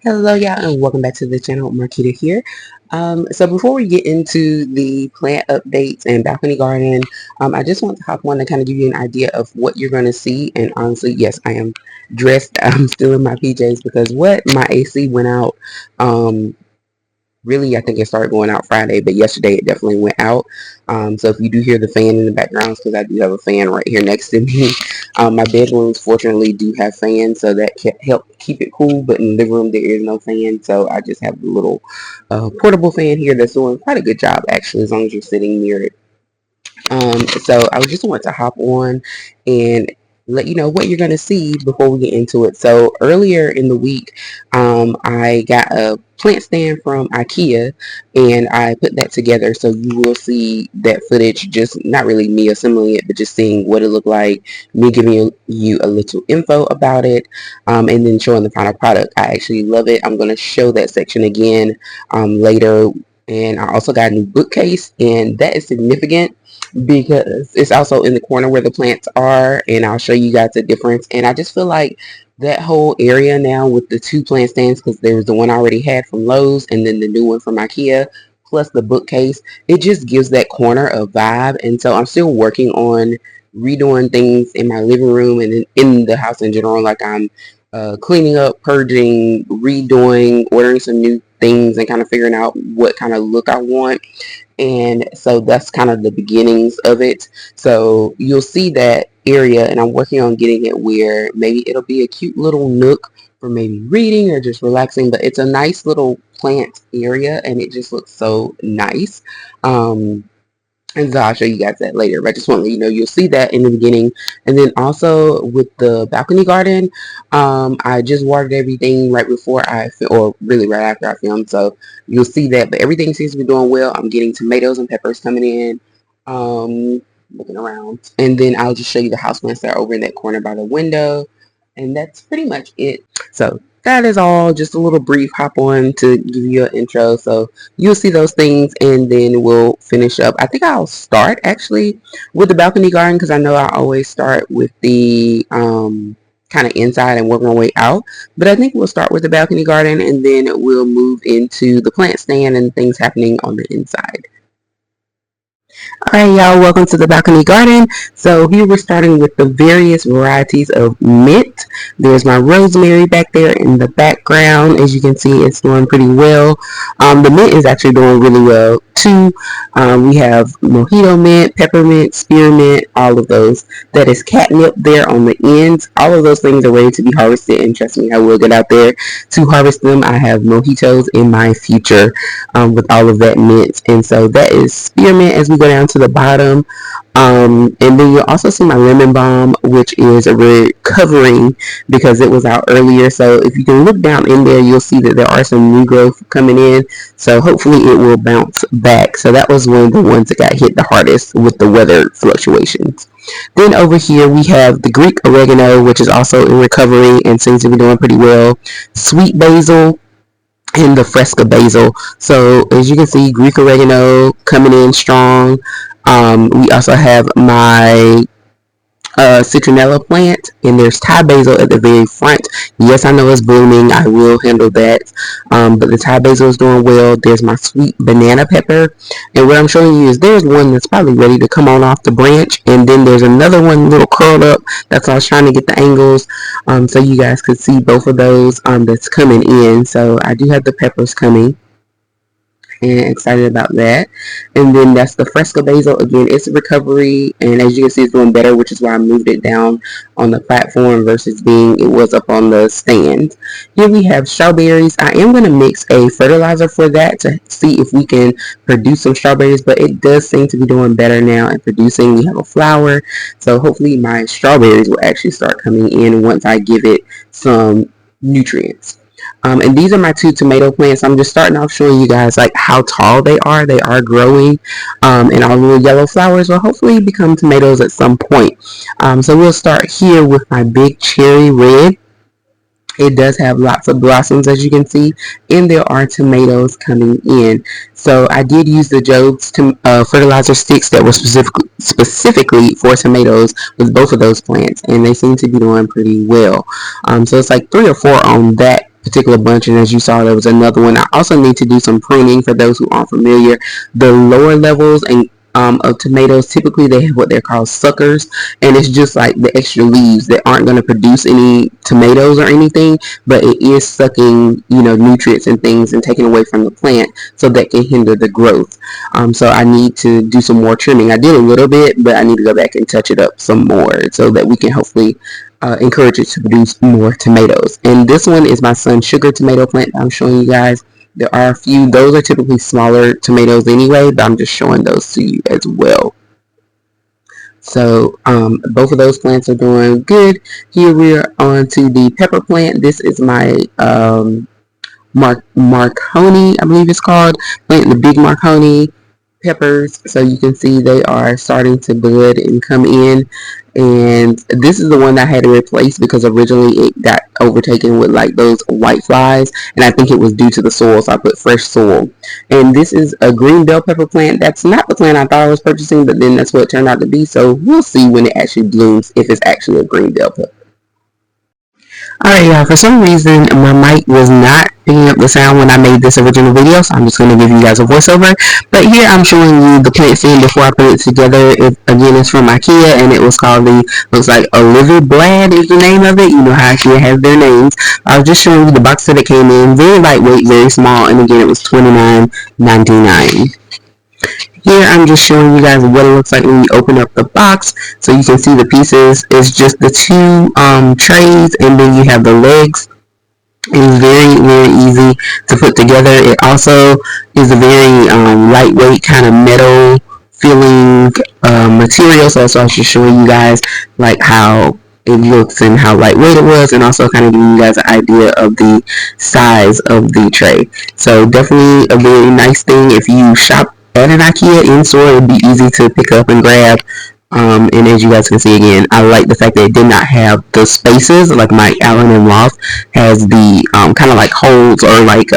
Hello, y'all, and welcome back to the channel. Marquita here. So before we get into the plant updates and balcony garden, I just want to hop on to kind of give you an idea of what you're going to see. And honestly, yes, I am dressed. I'm still in my PJs because my AC went out. Really, I think it started going out Friday, but yesterday it definitely went out. So if you do hear the fan in the background, because I do have a fan right here next to me. My bedrooms fortunately do have fans, so that can help keep it cool, but in the living room there is no fan, so I just have the little portable fan here that's doing quite a good job actually, as long as you're sitting near it. So I just want to hop on and let you know what you're going to see before we get into it. So earlier in the week, I got a plant stand from IKEA and I put that together. So you will see that footage, just not really me assembling it, but just seeing what it looked like, me giving you a little info about it, and then showing the final product. I actually love it. I'm going to show that section again later. And I also got a new bookcase, and that is significant because it's also in the corner where the plants are, and I'll show you guys the difference. And I just feel like that whole area now with the two plant stands, because there was the one I already had from Lowe's and then the new one from IKEA plus the bookcase, it just gives that corner a vibe. And so I'm still working on redoing things in my living room and in the house in general. Like I'm cleaning up, purging, redoing, ordering some new things, and kind of figuring out what kind of look I want. And so that's kind of the beginnings of it. So you'll see that area, and I'm working on getting it where maybe it'll be a cute little nook for maybe reading or just relaxing, but it's a nice little plant area and it just looks so nice. And so I'll show you guys that later, but I just want to let you know you'll see that in the beginning. And then also with the balcony garden, I just watered everything right before or really right after I filmed, so you'll see that. But everything seems to be doing well. I'm getting tomatoes and peppers coming in, looking around. And then I'll just show you the houseplants that are over in that corner by the window. And that's pretty much it. So that is all, just a little brief hop on to give you an intro. So you'll see those things and then we'll finish up. I think I'll start actually with the balcony garden because I know I always start with the kind of inside and work my way out. But I think we'll start with the balcony garden and then we'll move into the plant stand and things happening on the inside. Alright, y'all, welcome to the balcony garden. So here we're starting with the various varieties of mint. There's my rosemary back there in the background. As you can see, it's doing pretty well. The mint is actually doing really well too. We have mojito mint, peppermint, spearmint, all of those. That is catnip there on the ends. All of those things are ready to be harvested, and trust me, I will get out there to harvest them. I have mojitos in my future with all of that mint. And so that is spearmint as we go down to the bottom. And then you'll also see my lemon balm, which is recovering because it was out earlier. So if you can look down in there, you'll see that there are some new growth coming in. So hopefully it will bounce back. So that was one of the ones that got hit the hardest with the weather fluctuations. Then over here we have the Greek oregano, which is also in recovery and seems to be doing pretty well. Sweet basil and the fresca basil. So as you can see, Greek oregano coming in strong. We also have my citronella plant, and there's Thai basil at the very front. Yes, I know it's blooming. I will handle that. But the Thai basil is doing well. There's my sweet banana pepper. And what I'm showing you is there's one that's probably ready to come on off the branch. And then there's another one little curled up. That's why I was trying to get the angles so you guys could see both of those that's coming in. So I do have the peppers coming, and excited about that. And then that's the fresco basil. Again, it's a recovery, and as you can see, it's doing better, which is why I moved it down on the platform versus it was up on the stand. Here we have strawberries. I am going to mix a fertilizer for that to see if we can produce some strawberries, but it does seem to be doing better now and producing. We have a flower, so hopefully my strawberries will actually start coming in once I give it some nutrients. And these are my two tomato plants. I'm just starting off showing you guys like how tall they are. They are growing, and all the little yellow flowers will hopefully become tomatoes at some point. So we'll start here with my big cherry red. It does have lots of blossoms, as you can see, and there are tomatoes coming in. So I did use the Job's fertilizer sticks that were specifically for tomatoes with both of those plants, and they seem to be doing pretty well. So it's like 3 or 4 on that particular bunch, and as you saw, there was another one. I also need to do some pruning for those who aren't familiar. The lower levels and of tomatoes, typically they have what they're called suckers, and it's just like the extra leaves that aren't going to produce any tomatoes or anything, but it is sucking, nutrients and things and taking away from the plant, so that can hinder the growth. So I need to do some more trimming. I did a little bit, but I need to go back and touch it up some more so that we can hopefully encourage it to produce more tomatoes. And this one is my son's sugar tomato plant I'm showing you guys. There are a few, those are typically smaller tomatoes anyway, but I'm just showing those to you as well. So both of those plants are doing good. Here we're on to the pepper plant. This is my Marconi, I believe it's called, plant, the big Marconi peppers. So you can see they are starting to bud and come in. And this is the one that I had to replace because originally it got overtaken with like those white flies, and I think it was due to the soil, so I put fresh soil. And this is a green bell pepper plant. That's not the plant I thought I was purchasing, but then that's what it turned out to be. So we'll see when it actually blooms if it's actually a green bell pepper. Alright, y'all, for some reason my mic was not picking up the sound when I made this original video, so I'm just going to give you guys a voiceover. But here I'm showing you the plant scene before I put it together. Again, it's from IKEA, and it was called looks like Olivia Blad is the name of it. You know how IKEA has their names. I was just showing you the box that it came in. Very lightweight, very small, and again, it was $29.99. Here I'm just showing you guys what it looks like when you open up the box. So you can see the pieces. It's just the two trays, and then you have the legs. It is very, very easy to put together. It also is a very lightweight kind of metal feeling material. So that's why I was just showing you guys like how it looks and how lightweight it was, and also kind of giving you guys an idea of the size of the tray. So definitely a very nice thing. If you shop at an IKEA in store, it would be easy to pick up and grab. And as you guys can see again, I like the fact that it did not have the spaces like my Allen and Roth has the kind of like holes or like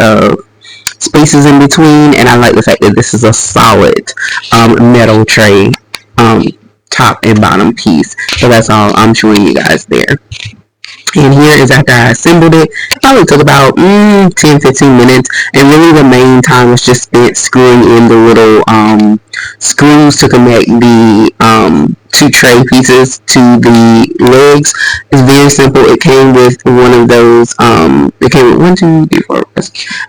spaces in between, and I like the fact that this is a solid metal tray, um, top and bottom piece. So that's all I'm showing you guys there. And here is after I assembled it. It probably took about 10-15 minutes, and really the main time was just spent screwing in the little screws to connect the two tray pieces to the legs. It's very simple. It came with one of those, it came with 1, 2, 3, 4,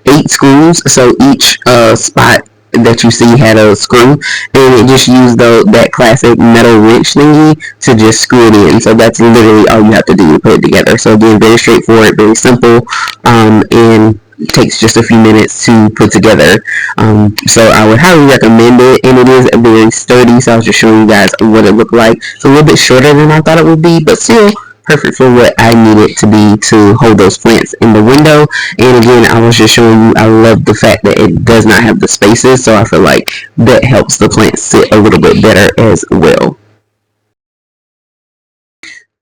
8 screws, so each spot that you see had a screw, and it just used that classic metal wrench thingy to just screw it in. So that's literally all you have to do to put it together. So again, very straightforward, very simple, and takes just a few minutes to put together. So I would highly recommend it, and it is very sturdy. So I was just showing you guys what it looked like. It's a little bit shorter than I thought it would be, but still perfect for what I need it to be to hold those plants in the window. And again, I was just showing you, I love the fact that it does not have the spaces, so I feel like that helps the plants sit a little bit better as well.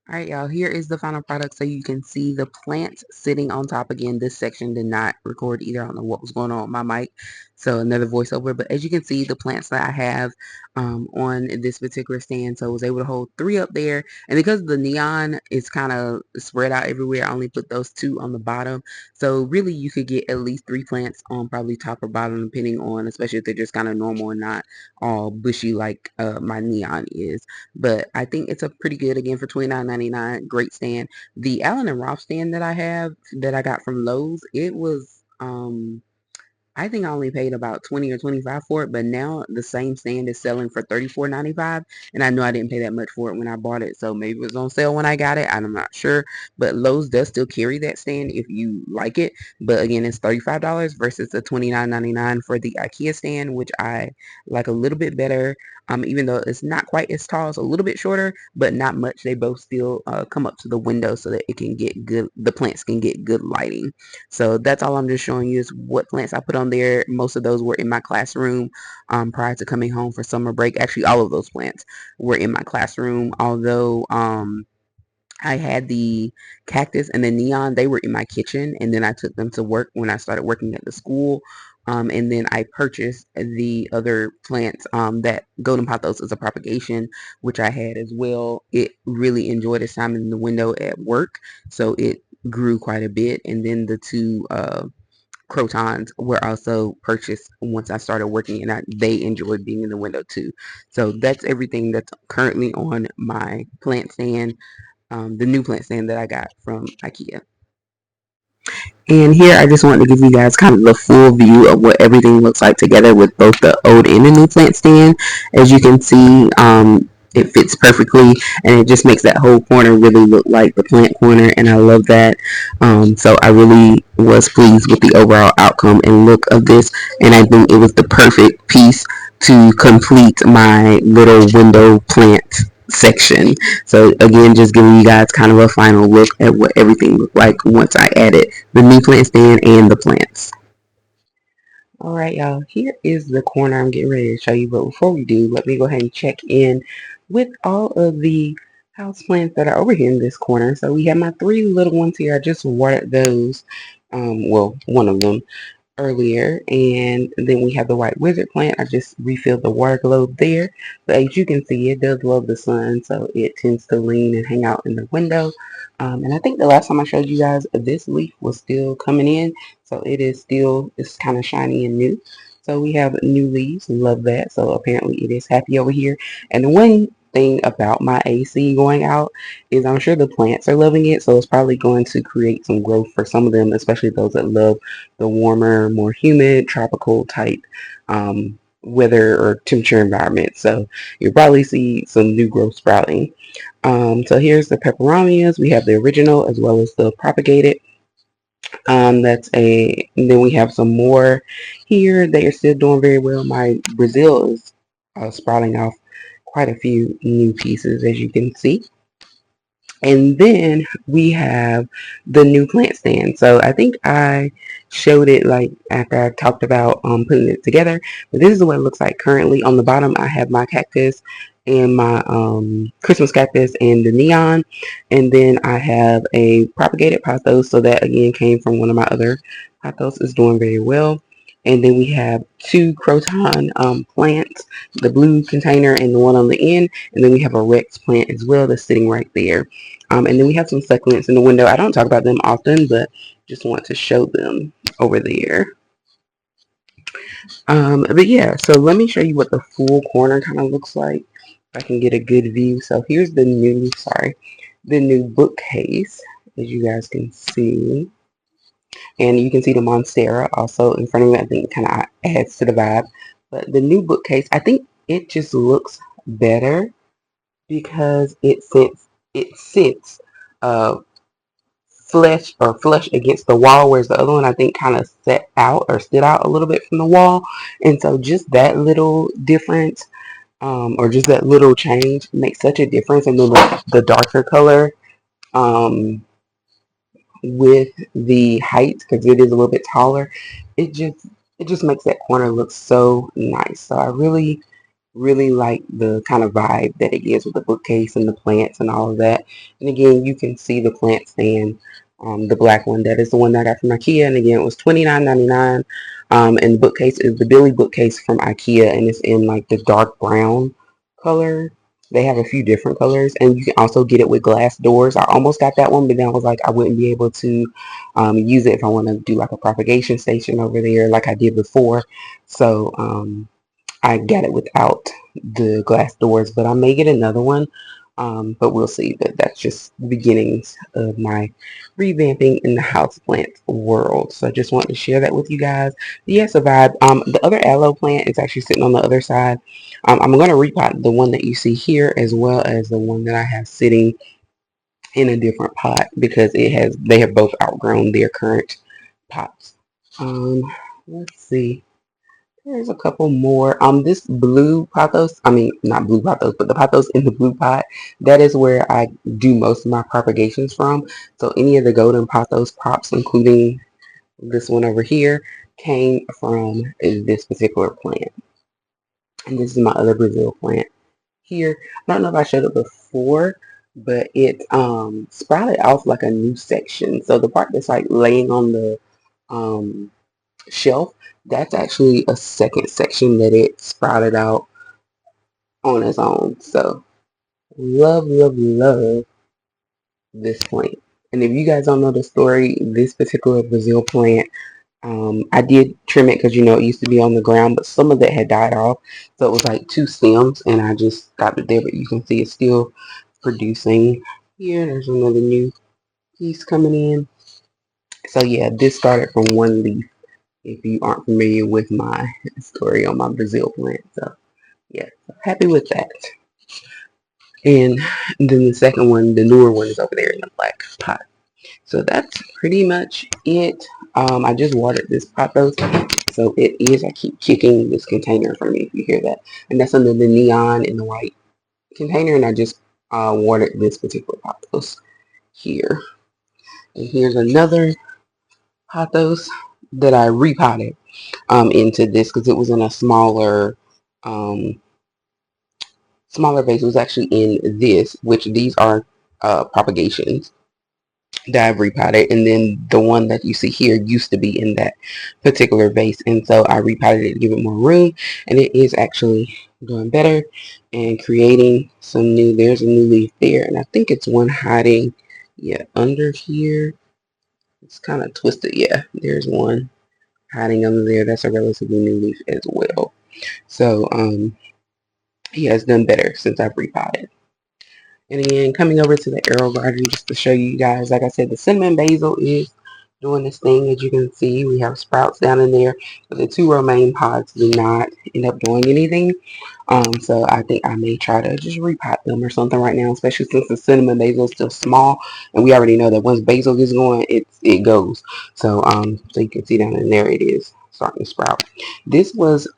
Alright, y'all, here is the final product. So you can see the plants sitting on top. Again, this section did not record either. I don't know what was going on with my mic. So another voiceover. But as you can see, the plants that I have on this particular stand. So I was able to hold 3 up there. And because the neon is kind of spread out everywhere, I only put those 2 on the bottom. So really you could get at least 3 plants on probably top or bottom, depending on, especially if they're just kind of normal and not all bushy like my neon is. But I think it's a pretty good, again, for $29.99. Great stand. The Allen and Roth stand that I have that I got from Lowe's, it was I think I only paid about 20 or 25 for it, but now the same stand is selling for $34.95, and I know I didn't pay that much for it when I bought it, so maybe it was on sale when I got it. I'm not sure, but Lowe's does still carry that stand if you like it. But again, it's $35 versus the $29.99 for the IKEA stand, which I like a little bit better. Even though it's not quite as tall, it's a little bit shorter, but not much. They both still come up to the window so that it can get good. The plants can get good lighting. So that's all I'm just showing you is what plants I put on there. Most of those were in my classroom prior to coming home for summer break. Actually, all of those plants were in my classroom, although I had the cactus and the neon. They were in my kitchen, and then I took them to work when I started working at the school. And then I purchased the other plants, that golden pothos is a propagation, which I had as well. It really enjoyed its time in the window at work, so it grew quite a bit, and then the two crotons were also purchased once I started working, and they enjoyed being in the window too. So that's everything that's currently on my plant stand, the new plant stand that I got from IKEA. And here I just wanted to give you guys kind of the full view of what everything looks like together with both the old and the new plant stand. As you can see, it fits perfectly, and it just makes that whole corner really look like the plant corner, and I love that. So I really was pleased with the overall outcome and look of this, and I think it was the perfect piece to complete my little window plant section. So again, just giving you guys kind of a final look at what everything looked like once I added the new plant stand and the plants. All right, y'all, here is the corner I'm getting ready to show you. But before we do, let me go ahead and check in with all of the house plants that are over here in this corner. So we have my three little ones here. I just watered those. Well, one of them earlier, and then we have the white wizard plant. I just refilled the water globe there, but as you can see, it does love the sun, so it tends to lean and hang out in the window. And I think the last time I showed you guys, this leaf was still coming in, so it's kind of shiny and new. So we have new leaves, love that. So apparently it is happy over here. And the one thing about my AC going out is I'm sure the plants are loving it, so it's probably going to create some growth for some of them, especially those that love the warmer, more humid, tropical type weather or temperature environment. So you'll probably see some new growth sprouting. So here's the peperamias. We have the original as well as the propagated. And then we have some more here. They are still doing very well. My Brazil is sprouting off quite a few new pieces, as you can see. And then we have the new plant stand. So I think I showed it like after I talked about putting it together. But this is what it looks like currently. On the bottom, I have my cactus and my Christmas cactus and the neon. And then I have a propagated pothos. So that again came from one of my other pothos. Is doing very well. And then we have two croton plants, the blue container and the one on the end. And then we have a Rex plant as well that's sitting right there. And then we have some succulents in the window. I don't talk about them often, but just want to show them over there. But yeah, so let me show you what the full corner kind of looks like. If I can get a good view. So here's the new bookcase, as you guys can see. And you can see the Monstera also in front of me. I think it kind of adds to the vibe. But the new bookcase, I think it just looks better because it sits flush against the wall, whereas the other one I think kind of stood out a little bit from the wall. And so just that little difference, or just that little change makes such a difference. And then the darker color um, with the height, because it is a little bit taller, it just makes that corner look so nice. So I really like the kind of vibe that it gives with the bookcase and the plants and all of that. And again, you can see the plant stand, the black one. That is the one that I got from IKEA. And again, it was $29.99. And the bookcase is the Billy bookcase from IKEA, and it's in like the dark brown color. They have a few different colors, and you can also get it with glass doors. I almost got that one, but then I was like, I wouldn't be able to use it if I want to do like a propagation station over there like I did before. So I got it without the glass doors, but I may get another one. But we'll see. But that's just the beginnings of my revamping in the houseplant world. So I just wanted to share that with you guys. Yes, a vibe. The other aloe plant is actually sitting on the other side. I'm going to repot the one that you see here as well as the one that I have sitting in a different pot because they have both outgrown their current pots. Let's see. There's a couple more. This blue pothos, I mean, not blue pothos, but the pothos in the blue pot, that is where I do most of my propagations from. So any of the golden pothos pops, including this one over here, came from this particular plant. And this is my other Brazil plant here. I don't know if I showed it before, but it sprouted off like a new section. So the part that's like laying on the um, shelf, that's actually a second section that it sprouted out on its own. So love this plant. And if you guys don't know the story, this particular Brazil plant, I did trim it because it used to be on the ground, but some of it had died off. So it was like two stems, and I just stopped it there. But you can see it's still producing. Here, there's another new piece coming in. So yeah, this started from one leaf. If you aren't familiar with my story on my Brazil plant, so yeah, so happy with that. And then the second one, the newer one, is over there in the black pot. So that's pretty much it. I just watered this pot though, so it is. I keep kicking this container for me if you hear that, and that's under the neon in the white container. And I just watered this particular pothos here. And here's another pothos that I repotted into this because it was in a um, smaller vase. It was actually in this, which these are propagations that I've repotted, and then the one that you see here used to be in that particular vase, and so I repotted it to give it more room, and it is actually doing better and creating some new. There's a new leaf there, and I think it's one hiding, yeah, under here. It's kind of twisted. Yeah, there's one hiding under there. That's a relatively new leaf as well. So he has done better since I've repotted. And again, coming over to the Aerogarden just to show you guys, like I said, the cinnamon basil is doing this thing. As you can see, we have sprouts down in there, but the two romaine pods did not end up doing anything. So I think I may try to just repot them or something right now, especially since the cinnamon basil is still small, and we already know that once basil gets going, it goes. So so you can see down in there, it is starting to sprout. This was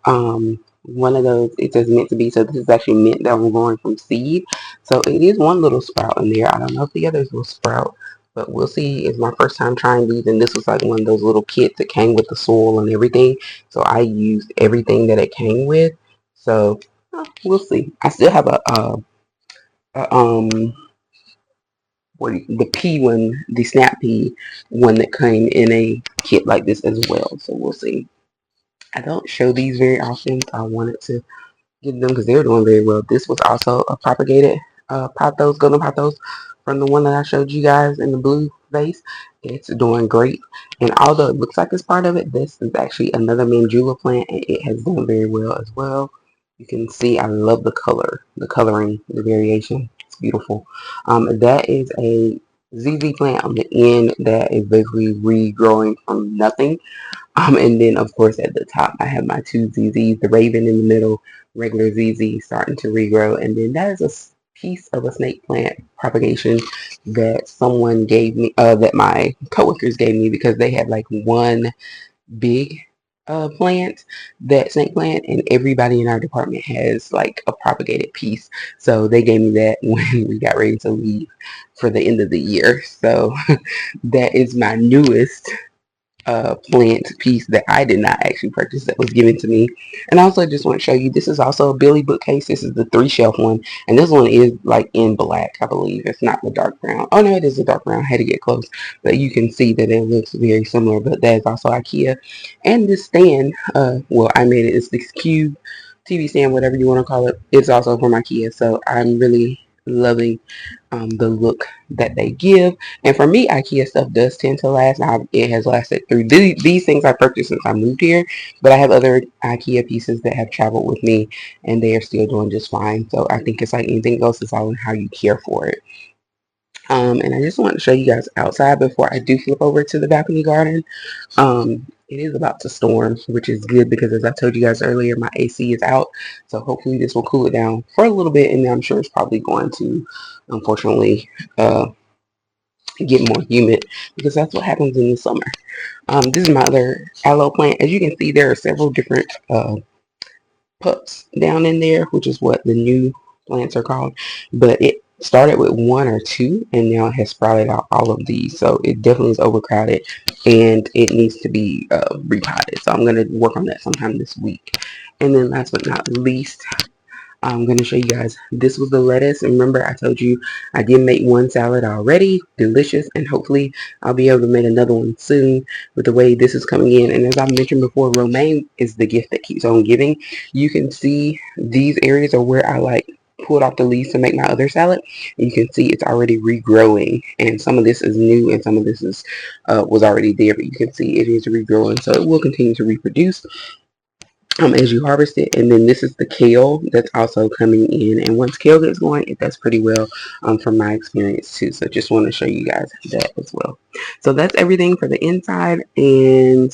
one of those. It says meant to be, so this is actually mint that was growing from seed. So it is one little sprout in there. I don't know if the others will sprout, but we'll see. It's my first time trying these, and this was like one of those little kits that came with the soil and everything. So I used everything that it came with. So we'll see. I still have a the pea one, the snap pea one that came in a kit like this as well. So we'll see. I don't show these very often. So I wanted to get them because they're doing very well. This was also a propagated pothos, golden pothos, from the one that I showed you guys in the blue vase. It's doing great, and although it looks like it's part of it, this is actually another mandula plant, and it has done very well as well. You can see I love the color, the coloring, the variation. It's beautiful. That is a ZZ plant on the end that is basically regrowing from nothing. And then of course at the top I have my two ZZs, the Raven in the middle, regular ZZ starting to regrow, and then that is a piece of a snake plant propagation that someone gave me, that my coworkers gave me because they had like one big plant, that snake plant, and everybody in our department has like a propagated piece. So they gave me that when we got ready to leave for the end of the year. So that is my newest plant piece that I did not actually purchase, that was given to me. And I also just want to show you, this is also a Billy bookcase. This is the 3-shelf one, and this one is like in black, I believe. It's not the dark brown. Oh no, it is a dark brown. I had to get close, but you can see that it looks very similar. But that is also IKEA. And this stand, well, I made it. It's this cube TV stand, whatever you want to call it. It's also from IKEA, so I'm really loving the look that they give. And for me, IKEA stuff does tend to last. Now, it has lasted through these things I purchased since I moved here, but I have other IKEA pieces that have traveled with me, and they are still doing just fine. So I think it's like anything else, it's all in how you care for it. And I just want to show you guys outside before I do flip over to the balcony garden. It is about to storm, which is good because, as I told you guys earlier, my AC is out. So hopefully this will cool it down for a little bit, and I'm sure it's probably going to, unfortunately, get more humid because that's what happens in the summer. This is my other aloe plant. As you can see, there are several different pups down in there, which is what the new plants are called. But it started with one or two, and now it has sprouted out all of these. So it definitely is overcrowded, and it needs to be repotted. So I'm going to work on that sometime this week. And then last but not least, I'm going to show you guys, this was the lettuce. And remember, I told you I did make one salad already, delicious, and hopefully I'll be able to make another one soon with the way this is coming in. And as I mentioned before, romaine is the gift that keeps on giving. You can see these areas are where I like pulled off the leaves to make my other salad. And you can see it's already regrowing, and some of this is new and some of this is was already there, but you can see it is regrowing, so it will continue to reproduce as you harvest it. And then this is the kale that's also coming in, and once kale gets going, it does pretty well from my experience too. So just want to show you guys that as well. So that's everything for the inside, and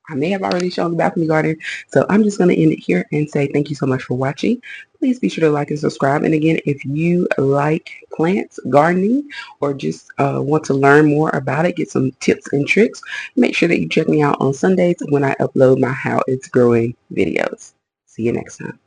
I may have already shown the balcony garden, so I'm just going to end it here and say thank you so much for watching. Please be sure to like and subscribe. And again, if you like plants, gardening, or just want to learn more about it, get some tips and tricks, make sure that you check me out on Sundays when I upload my How It's Growing videos. See you next time.